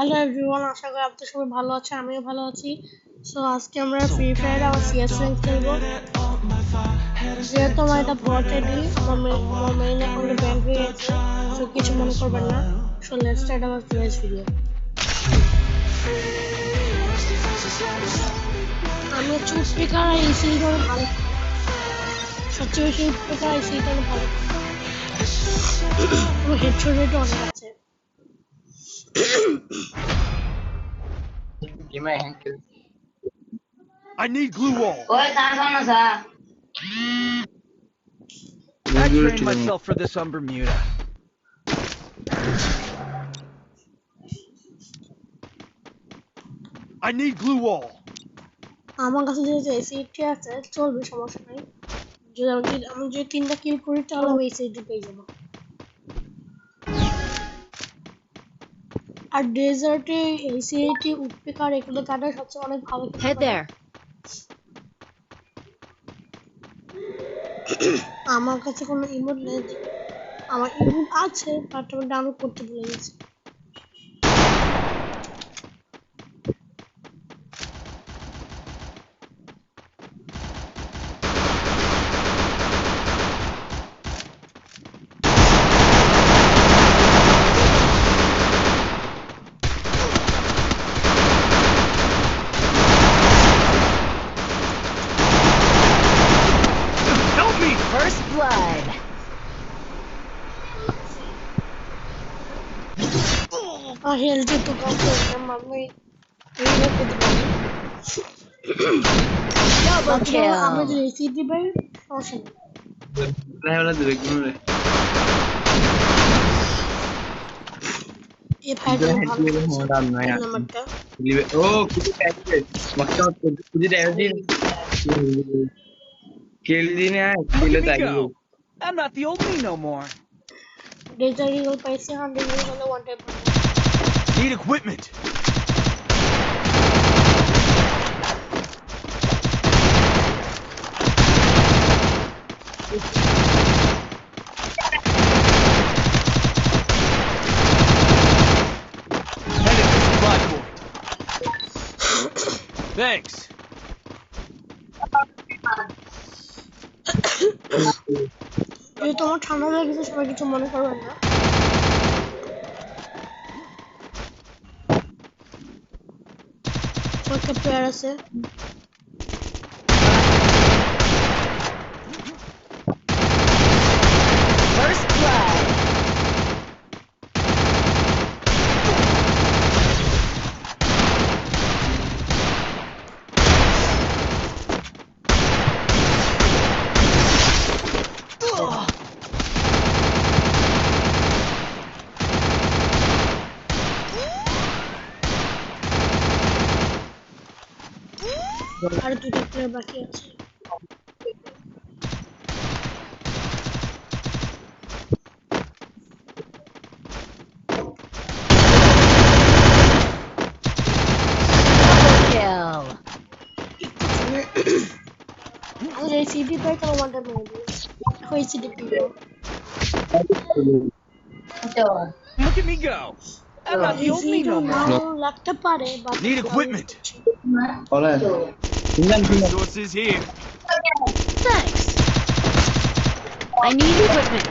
Hello everyone, আশা করি আপনারা সবাই ভালো আছেন, আমিও ভালো আছি। সো আজকে আমরা ফ্রি ফায়ার আর সিএস র্যাঙ্ক খেলবো। যেহেতু আমার এটা বট আইডি, আমার মেইন অ্যাকাউন্টে ব্যান হয়ে গেছে, সো কিছু মনে করবেন না। So let's start our today's video. আমি চুটপিকার আর ইসি করে ভালো, সবচেয়ে বেশি চুটপিকার আর ইসি করে ভালো, হেডশট রেট অনেক আছে। I need glue wall. I trained myself for this on Bermuda. I need glue wall. আমার কাছে যেহেতু এসিটি আছে চলবে, সমস্যা নাই। আমি যদি 3টা কিল করি তাহলে আমি এসিটি পেয়ে যাবো। আর ডেজার্টে এসিটি উডপেকার এগুলো কাটা সবচেয়ে অনেক ভালো। Head there. আমার কাছে কোনো ইমোট নেই, আমার ইমোট আছে বাট আমি ডাউনলোড করতে ভুলে গেছি। Help me! First blood. আর হেলথ তো কম আমি রিলোড করতে পারি। Double আমি kill. যদি এসিটি পাই সমস্যা নেই। এই ফাইটটা ভালো নাম্বারটা। Look at me go. I'm not the old me no more. Desert Eagle পাইছি, 100 ইগল হলে one type. Need equipment. Headed to supply point. Thanks. যেহেতু আমার ঠান্ডা লেগেছে সবাই কিছু মনে করবেন না। কয়েকটা প্লেয়ার আছে। First blood. আর দুটো প্লেয়ার বাকি আছে। Kill. আমি এই সিডি পাই তাহলে ওয়ান টাইপ মেরে দিই। ওই সিডি পেয়ে Look at me go. I'm not the old me no more. লাগতে পারে but Need equipment. Resources here. Thanks. I need equipment.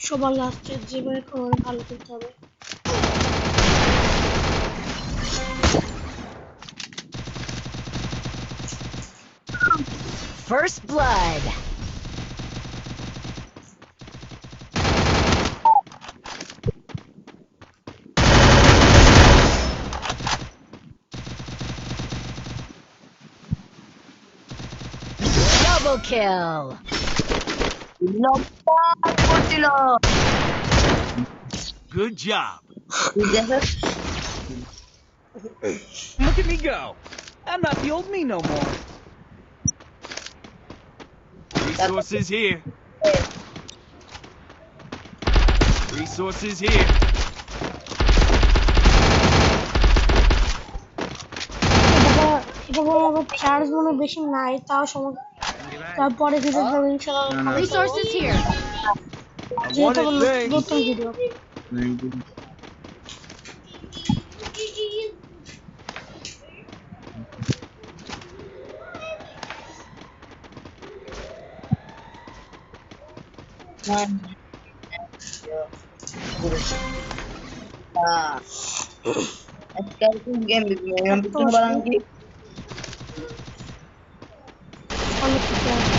সবার লাস্টে জীবনে কোনো ভালো করতে হবে। First blood. Double kill. Good job. Look at me go. I'm not the old me no more. Resources here. Resources here. এটা বলে আমার চার্জ মনে বেশি নাই, তাও সময় তারপরে ভিডিও দেবো ইনশাআল্লাহ। Resources here. যেহেতু wanted things. নতুন ভিডিও। অনেক কিছু আছে।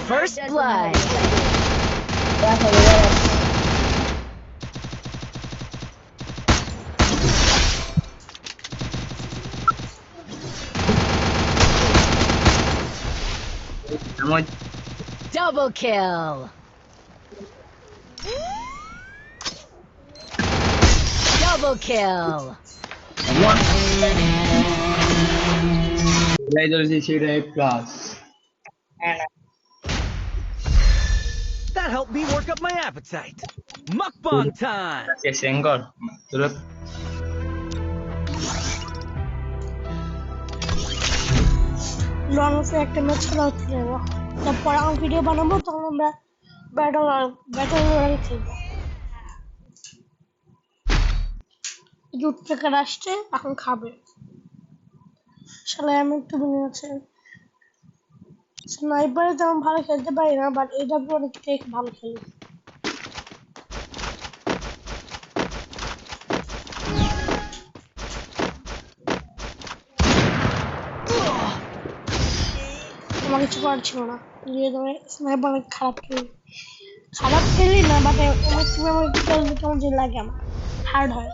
First blood. Double kill. Double kill. That helped me work up my appetite. Mukbang time. লঞ্চে একটা ম্যাচ খেলা হচ্ছে যাবো, তারপর আমার ভিডিও বানাবো, তখন আমরা ব্যাটল রয়্যাল খেলবো। জুট থেকে আসছে, এখন খাবে। শালা আমি একটু মনে আছে স্নাইপারে তেমন ভালো খেলতে পারি না, বাট এডব্লিউ অনেক ভালো খেলি। আমার কিছু করার ছিল না, দিয়ে ধরে স্নাইপার অনেক খারাপ খেলি না, বাট তুমি আমার খেলতে কেমন যে লাগে, আমার হার্ড হয়।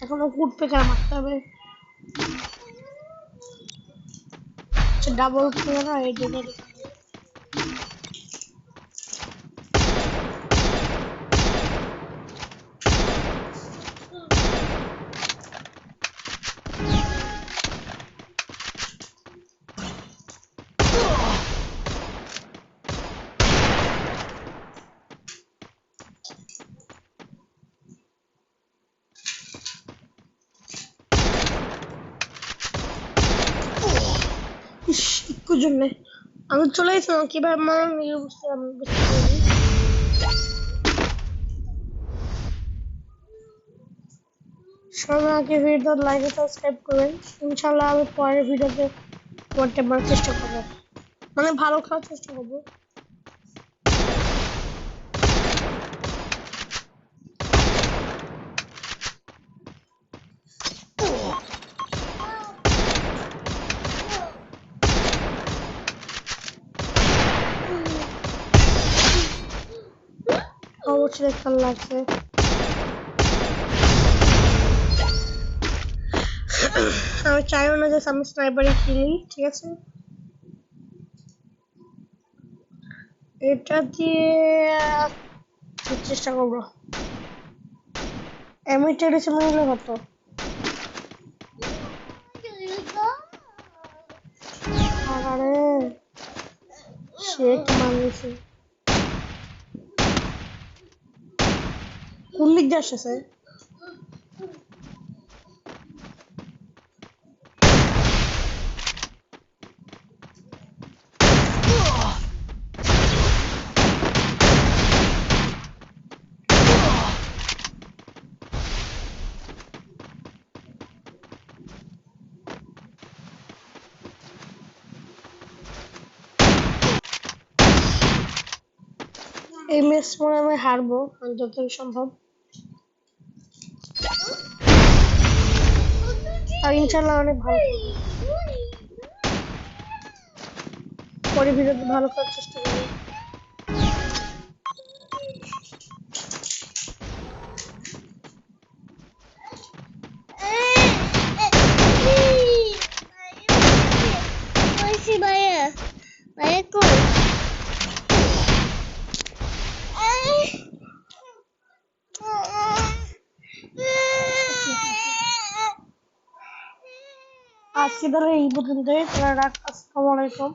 এখনো কুট পেকার মারতে হবে, ডাবল করে না এই জন্য। জন্য আমি চলে এসেছিলাম, কিভাবে মারা বুঝতে পারিনি। সবাই আগে ভিডিও লাইক ও সাবস্ক্রাইব করবেন, ইনশাআল্লাহ আমি পরের ভিডিওতে করতে চেষ্টা করবো, মানে ভালো খাওয়ার চেষ্টা করবো। অবশ্যই ভালো লাগছে। আমি চাইও না যে আমি স্নাইপারে খেলি, ঠিক আছে? এটা দিয়ে চেষ্টা করবো। এমিটার এসে মনে হলো কত আরে সে কি মানিয়েছে, কোন দিক দিয়ে আসছে? এই ম্যাচ মনে হয় আমি হারবো যতদূর সম্ভব। আর ইনশাল্লাহ অনেক ভালো খেলবো। পরে ভিডিওতে ভালো করার চেষ্টা করবো। আজকে তাহলে এই পর্যন্তই, তাহলে রাখ। আসসালামু আলাইকুম।